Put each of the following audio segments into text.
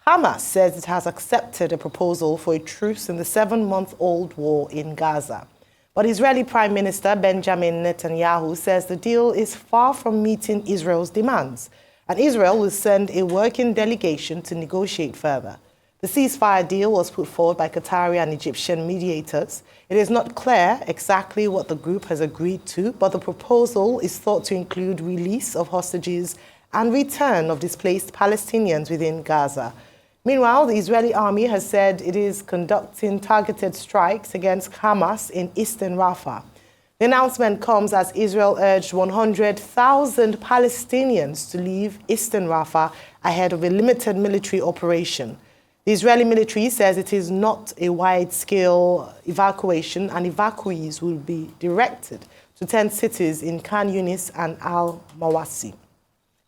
Hamas says it has accepted a proposal for a truce in the 7-month-old war in Gaza. But Israeli Prime Minister Benjamin Netanyahu says the deal is far from meeting Israel's demands, and Israel will send a working delegation to negotiate further. The ceasefire deal was put forward by Qatari and Egyptian mediators. It is not clear exactly what the group has agreed to, but the proposal is thought to include release of hostages and return of displaced Palestinians within Gaza. Meanwhile, the Israeli army has said it is conducting targeted strikes against Hamas in eastern Rafah. The announcement comes as Israel urged 100,000 Palestinians to leave eastern Rafah ahead of a limited military operation. The Israeli military says it is not a wide-scale evacuation, and evacuees will be directed to 10 cities in Khan Yunis and Al-Mawasi.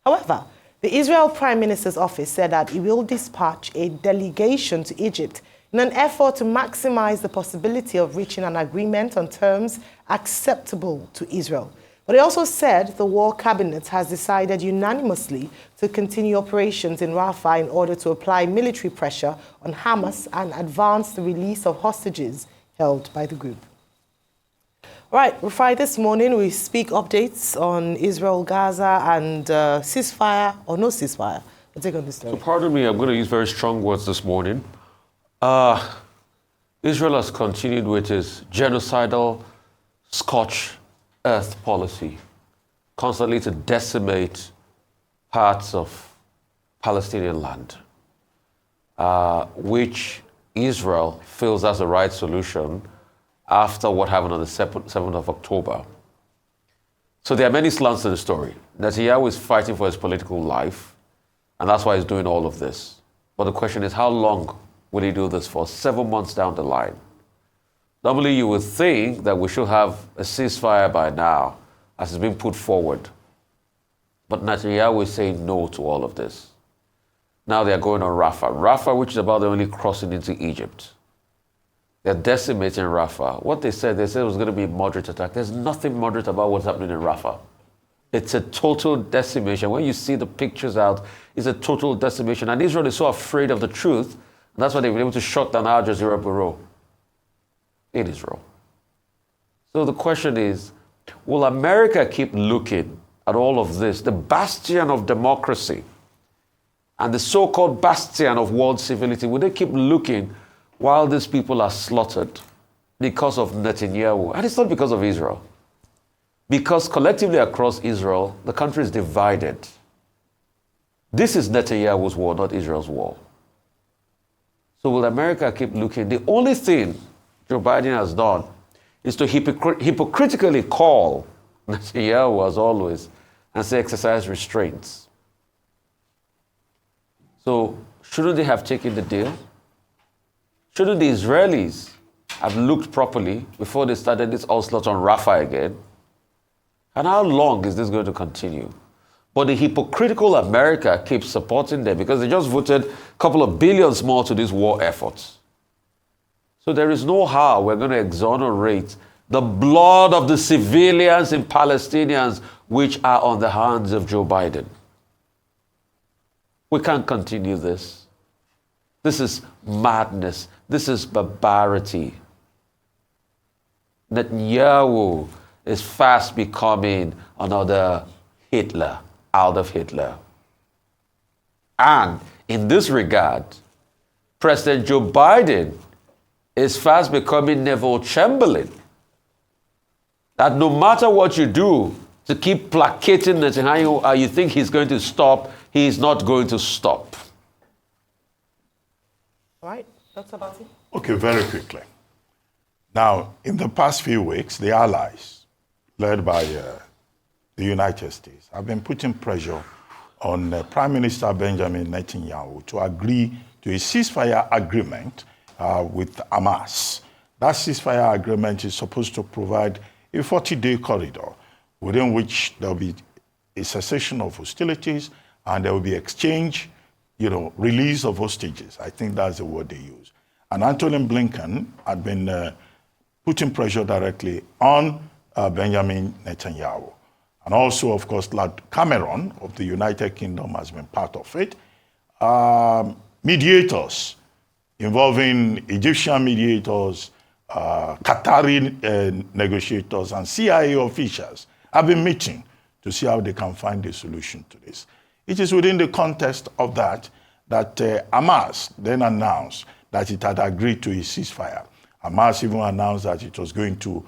However, the Israel Prime Minister's office said that it will dispatch a delegation to Egypt in an effort to maximize the possibility of reaching an agreement on terms acceptable to Israel. But it also said the war cabinet has decided unanimously to continue operations in Rafah in order to apply military pressure on Hamas and advance the release of hostages held by the group. All right, Rafah, this morning we speak updates on Israel, Gaza, and ceasefire or no ceasefire. We'll take on this story. So pardon me, I'm going to use very strong words this morning. Israel has continued with its genocidal, scorched earth policy, constantly to decimate parts of Palestinian land, which Israel feels as the right solution after what happened on the 7th of October. So there are many slants in the story. Netanyahu is fighting for his political life, and that's why he's doing all of this. But the question is, how long will he do this for? 7 months down the line. Normally, you would think that we should have a ceasefire by now, as it's been put forward. But Netanyahu is saying no to all of this. Now they are going on Rafah. Rafah, which is about the only crossing into Egypt. They're decimating Rafah. What they said it was going to be a moderate attack. There's nothing moderate about what's happening in Rafah. It's a total decimation. When you see the pictures out, it's a total decimation. And Israel is so afraid of the truth, and that's why they've been able to shut down Al Jazeera Bureau in Israel. So the question is, will America keep looking at all of this, the bastion of democracy and the so-called bastion of world civility? Will they keep looking while these people are slaughtered because of Netanyahu? And it's not because of Israel. Because collectively across Israel, the country is divided. This is Netanyahu's war, not Israel's war. So will America keep looking? The only thing Joe Biden has done is to hypocritically call Netanyahu, as always, and say exercise restraints. So shouldn't they have taken the deal? Shouldn't the Israelis have looked properly before they started this onslaught on Rafah again? And how long is this going to continue? But the hypocritical America keeps supporting them because they just voted a couple of billions more to these war efforts. So there is no how we're going to exonerate the blood of the civilians and Palestinians which are on the hands of Joe Biden. We can't continue this. This is madness. This is barbarity. Netanyahu is fast becoming another Hitler out of Hitler. And in this regard, President Joe Biden is fast becoming Neville Chamberlain. That no matter what you do to keep placating Netanyahu, you think he's going to stop, he's not going to stop. All right, Dr. Bati. Okay, very quickly. Now, in the past few weeks, the allies, led by the United States, have been putting pressure on Prime Minister Benjamin Netanyahu to agree to a ceasefire agreement with Hamas. That ceasefire agreement is supposed to provide a 40-day corridor within which there will be a cessation of hostilities and there will be exchange, release of hostages. I think that's the word they use. And Antony Blinken had been putting pressure directly on Benjamin Netanyahu. And also, of course, Lord Cameron of the United Kingdom has been part of it. mediators involving Egyptian mediators, Qatari negotiators, and CIA officials have been meeting to see how they can find a solution to this. It is within the context of that Hamas then announced that it had agreed to a ceasefire. Hamas even announced that it was going to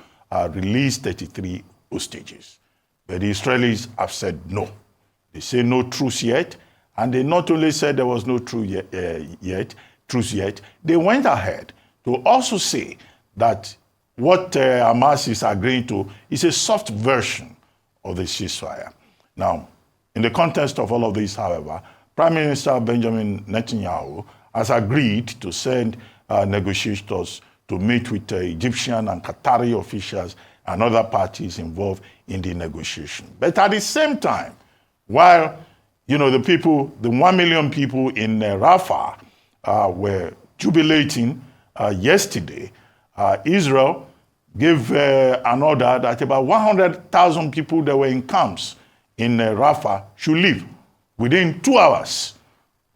release 33 hostages. But the Israelis have said no. They say no truce yet, and they not only said there was no truce yet, they went ahead to also say that what Hamas is agreeing to is a soft version of the ceasefire. Now, in the context of all of this, however, Prime Minister Benjamin Netanyahu has agreed to send negotiators to meet with Egyptian and Qatari officials and other parties involved in the negotiation. But at the same time, while the 1 million people in Rafah were jubilating yesterday, Israel gave an order that about 100,000 people that were in camps in Rafah should leave within 2 hours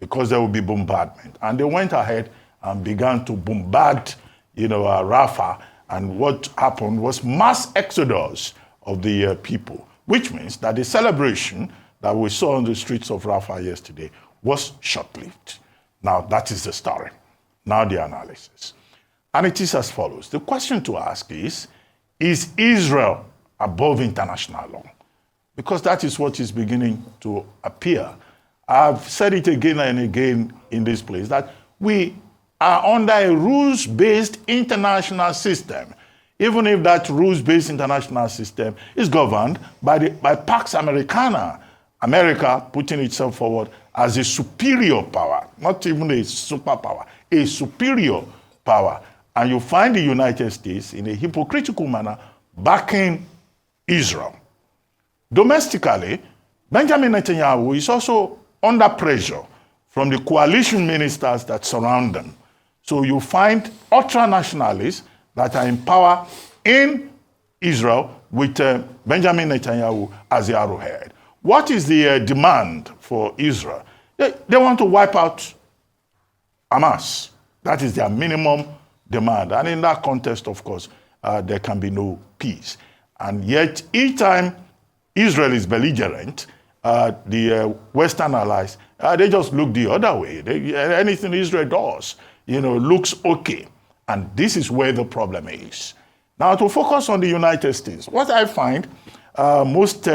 because there will be bombardment. And they went ahead and began to bombard Rafah, and what happened was mass exodus of the people, which means that the celebration that we saw on the streets of Rafah yesterday was short-lived. Now, that is the story. Now the analysis. And it is as follows. The question to ask is Israel above international law? Because that is what is beginning to appear. I've said it again and again in this place, that we are under a rules-based international system, even if that rules-based international system is governed by Pax Americana, America putting itself forward as a superior power, not even a superpower, a superior power. And you find the United States in a hypocritical manner backing Israel. Domestically, Benjamin Netanyahu is also under pressure from the coalition ministers that surround them. So you find ultra-nationalists that are in power in Israel with Benjamin Netanyahu as the arrowhead. What is the demand for Israel? They want to wipe out Hamas. That is their minimum demand. And in that context, of course, there can be no peace. And yet, each time Israel is belligerent, the Western allies, they just look the other way. Anything Israel does, looks okay. And this is where the problem is. Now, to focus on the United States, what I find most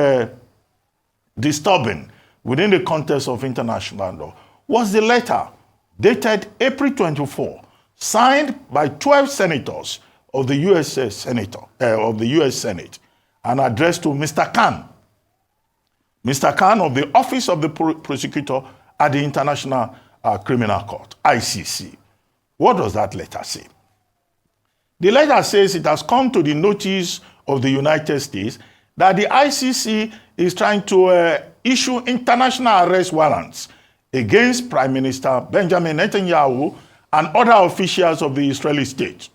disturbing within the context of international law was the letter dated April 24, signed by 12 senators of the U.S. Senate, and addressed to Mr. Khan. Mr. Khan of the Office of the Prosecutor at the International Criminal Court, ICC. What does that letter say? The letter says it has come to the notice of the United States that the ICC is trying to issue international arrest warrants against Prime Minister Benjamin Netanyahu and other officials of the Israeli state.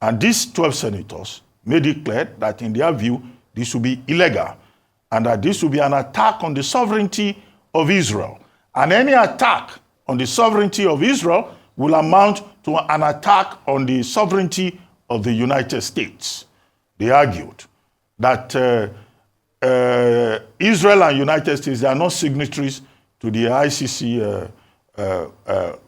And these 12 senators made it clear that in their view, this will be illegal and that this will be an attack on the sovereignty of Israel. And any attack on the sovereignty of Israel will amount to an attack on the sovereignty of the United States. They argued that Israel and United States are not signatories to the ICC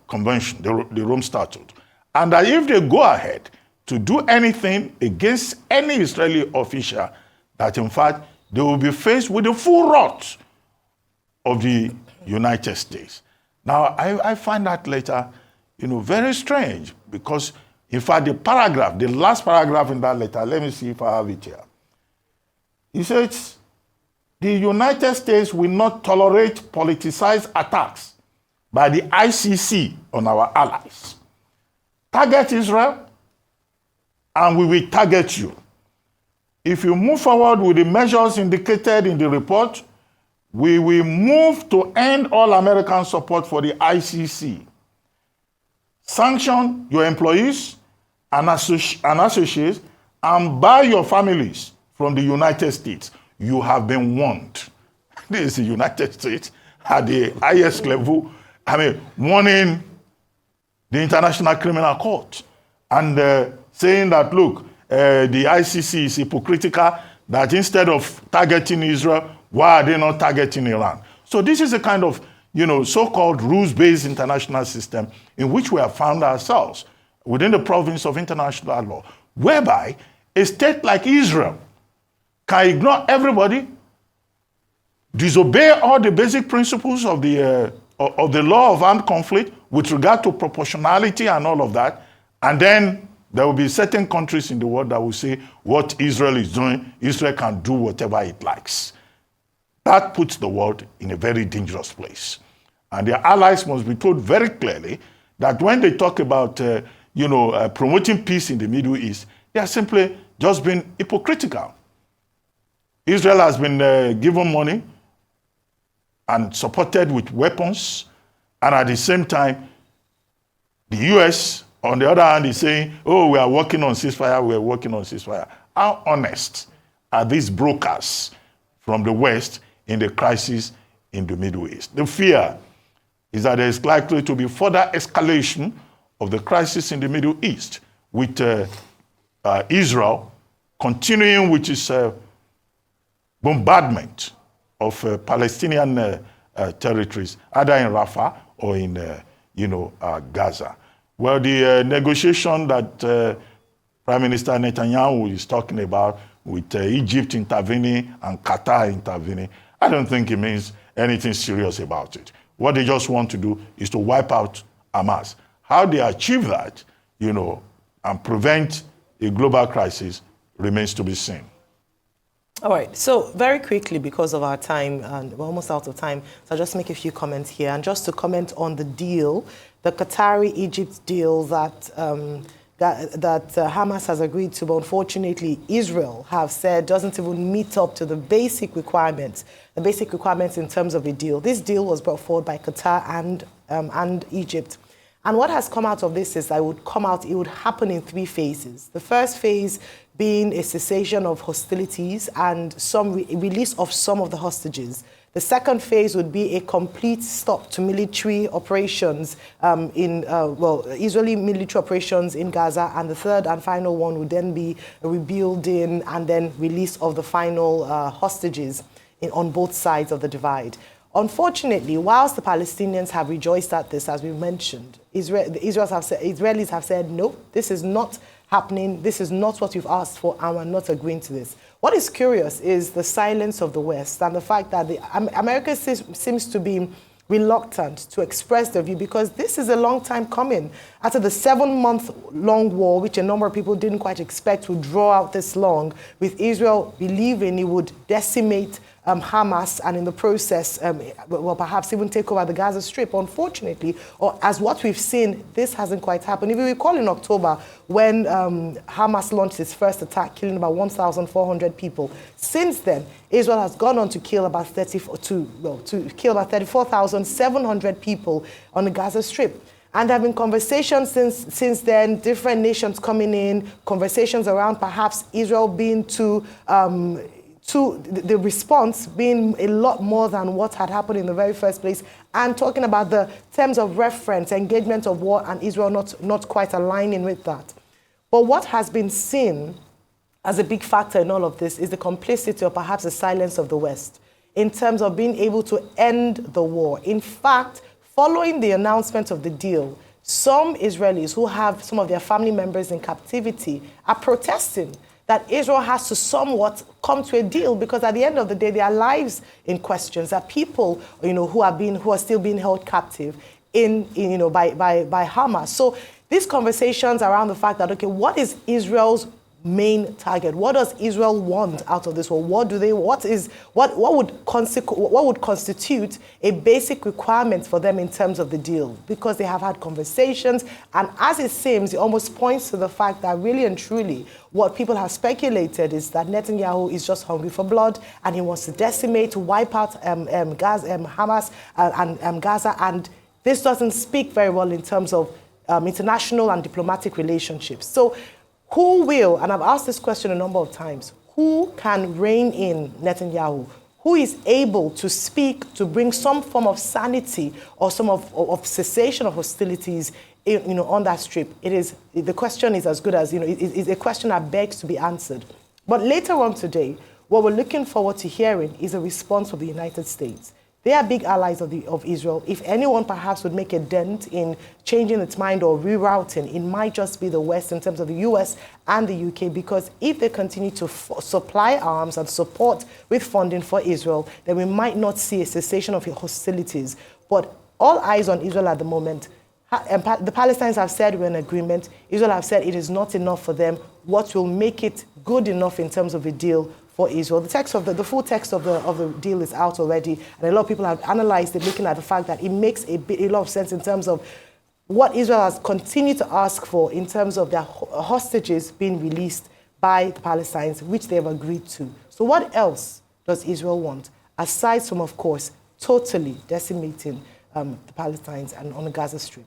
convention, the Rome Statute. And that if they go ahead to do anything against any Israeli official, that in fact they will be faced with the full wrath of the United States. Now, I find that letter, very strange because, in fact, the last paragraph in that letter, let me see if I have it here. He says, the United States will not tolerate politicized attacks by the ICC on our allies. Target Israel, and we will target you. If you move forward with the measures indicated in the report, we will move to end all American support for the ICC. Sanction your employees and associates and bar your families from the United States. You have been warned. This is the United States at the highest level, warning the International Criminal Court and saying that, look, the ICC is hypocritical, that instead of targeting Israel, why are they not targeting Iran? So this is a kind of, so-called rules-based international system in which we have found ourselves within the province of international law, whereby a state like Israel can ignore everybody, disobey all the basic principles of the law of armed conflict with regard to proportionality and all of that, and then there will be certain countries in the world that will say what Israel is doing, Israel can do whatever it likes. That puts the world in a very dangerous place. And their allies must be told very clearly that when they talk about promoting peace in the Middle East, they are simply just being hypocritical. Israel has been given money and supported with weapons, and at the same time, the US, on the other hand, is saying, oh, we are working on ceasefire, we are working on ceasefire. How honest are these brokers from the West in the crisis in the Middle East? The fear is that there is likely to be further escalation of the crisis in the Middle East, with Israel continuing with its bombardment of Palestinian territories, either in Rafah or in Gaza. Well, the negotiation that Prime Minister Netanyahu is talking about with Egypt intervening and Qatar intervening, I don't think it means anything serious about it. What they just want to do is to wipe out Hamas. How they achieve that, and prevent a global crisis remains to be seen. All right, so very quickly, because of our time, and we're almost out of time, so I'll just make a few comments here. And just to comment on the deal, the Qatari-Egypt deal that Hamas has agreed to, but unfortunately Israel have said doesn't even meet up to the basic requirements in terms of a deal. This deal was brought forward by Qatar and Egypt. And what has come out of this is it would happen in 3 phases. The first phase being a cessation of hostilities and some release of some of the hostages. The second phase would be a complete stop to military operations Israeli military operations in Gaza. And the third and final one would then be a rebuilding and then release of the final hostages on both sides of the divide. Unfortunately, whilst the Palestinians have rejoiced at this, as we mentioned, Israelis have said, no, this is not happening, this is not what you've asked for, and we're not agreeing to this. What is curious is the silence of the West and the fact that America seems to be reluctant to express their view, because this is a long time coming. After the 7-month-long war, which a number of people didn't quite expect would draw out this long, with Israel believing it would decimate Hamas and in the process, perhaps even take over the Gaza Strip. Unfortunately, or as what we've seen, this hasn't quite happened. If you recall in October, when Hamas launched its first attack, killing about 1,400 people, since then, Israel has gone on to kill about 34,700 people on the Gaza Strip. And there have been conversations since then, different nations coming in, conversations around perhaps Israel being the response being a lot more than what had happened in the very first place, and talking about the terms of reference, engagement of war, and Israel not quite aligning with that. But what has been seen as a big factor in all of this is the complicity or perhaps the silence of the West in terms of being able to end the war. In fact, following the announcement of the deal, some Israelis who have some of their family members in captivity are protesting that Israel has to somewhat come to a deal, because at the end of the day, there are lives in questions, that people, who are still being held captive by Hamas. So these conversations around the fact that, okay, what is Israel's main target? What does Israel want out of this war? What would constitute a basic requirement for them in terms of the deal? Because they have had conversations, and as it seems, it almost points to the fact that really and truly what people have speculated is that Netanyahu is just hungry for blood, and he wants to decimate, to wipe out Hamas and Gaza, and this doesn't speak very well in terms of international and diplomatic relationships. So who will, and I've asked this question a number of times, who can rein in Netanyahu? Who is able to speak, to bring some form of sanity or some of cessation of hostilities on that strip, the question is as good as, it's a question that begs to be answered. But later on today, what we're looking forward to hearing is a response from the United States. They are big allies of Israel. If anyone perhaps would make a dent in changing its mind or rerouting, it might just be the West in terms of the US and the UK, because if they continue to supply arms and support with funding for Israel, then we might not see a cessation of hostilities. But all eyes on Israel at the moment. The Palestinians have said we're in agreement. Israel have said it is not enough for them. What will make it good enough in terms of a deal for Israel? The full text of the deal is out already, and a lot of people have analyzed it, looking at the fact that it makes a lot of sense in terms of what Israel has continued to ask for in terms of their hostages being released by the Palestinians, which they have agreed to. So what else does Israel want, aside from, of course, totally decimating the Palestinians and on the Gaza Strip?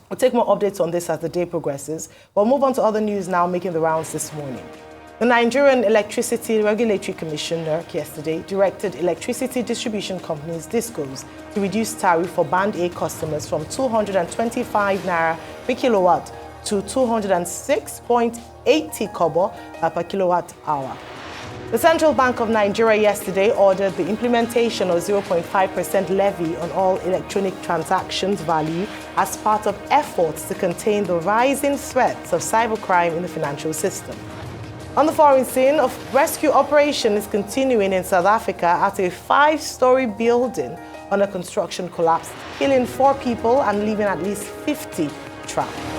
We'll take more updates on this as the day progresses. We'll move on to other news now making the rounds this morning. The Nigerian Electricity Regulatory Commission, NERC, yesterday directed electricity distribution companies, DISCOs, to reduce tariff for Band A customers from 225 naira per kilowatt to 206.80 kobo per kilowatt hour. The Central Bank of Nigeria yesterday ordered the implementation of 0.5% levy on all electronic transactions value as part of efforts to contain the rising threats of cybercrime in the financial system. On the foreign scene, a rescue operation is continuing in South Africa after a 5-story building under construction collapsed, killing 4 people and leaving at least 50 trapped.